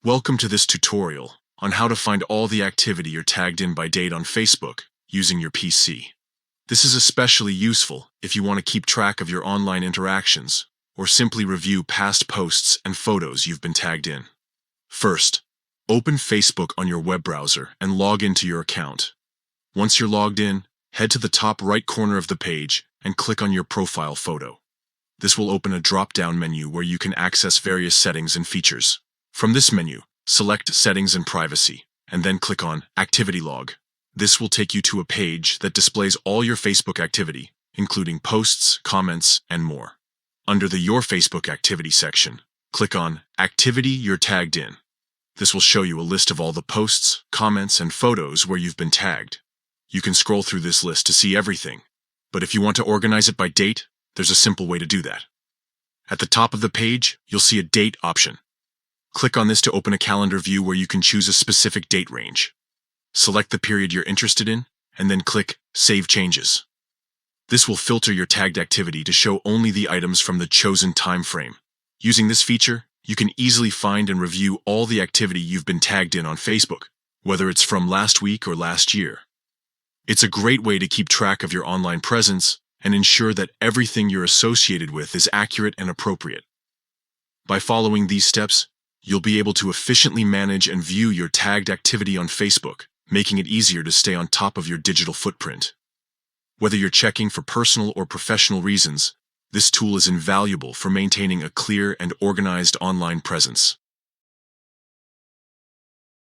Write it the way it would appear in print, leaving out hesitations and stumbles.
Welcome to this tutorial on how to find all the activity you're tagged in by date on Facebook using your PC. This is especially useful if you want to keep track of your online interactions or simply review past posts and photos you've been tagged in. First, open Facebook on your web browser and log into your account. Once you're logged in, head to the top right corner of the page and click on your profile photo. This will open a drop-down menu where you can access various settings and features. From this menu, select Settings and Privacy, and then click on Activity Log. This will take you to a page that displays all your Facebook activity, including posts, comments, and more. Under the Your Facebook Activity section, click on Activity You're Tagged In. This will show you a list of all the posts, comments, and photos where you've been tagged. You can scroll through this list to see everything, but if you want to organize it by date, there's a simple way to do that. At the top of the page, you'll see a Date option. Click on this to open a calendar view where you can choose a specific date range. Select the period you're interested in, and then click Save Changes. This will filter your tagged activity to show only the items from the chosen time frame. Using this feature, you can easily find and review all the activity you've been tagged in on Facebook, whether it's from last week or last year. It's a great way to keep track of your online presence and ensure that everything you're associated with is accurate and appropriate. By following these steps, you'll be able to efficiently manage and view your tagged activity on Facebook, making it easier to stay on top of your digital footprint. Whether you're checking for personal or professional reasons, this tool is invaluable for maintaining a clear and organized online presence.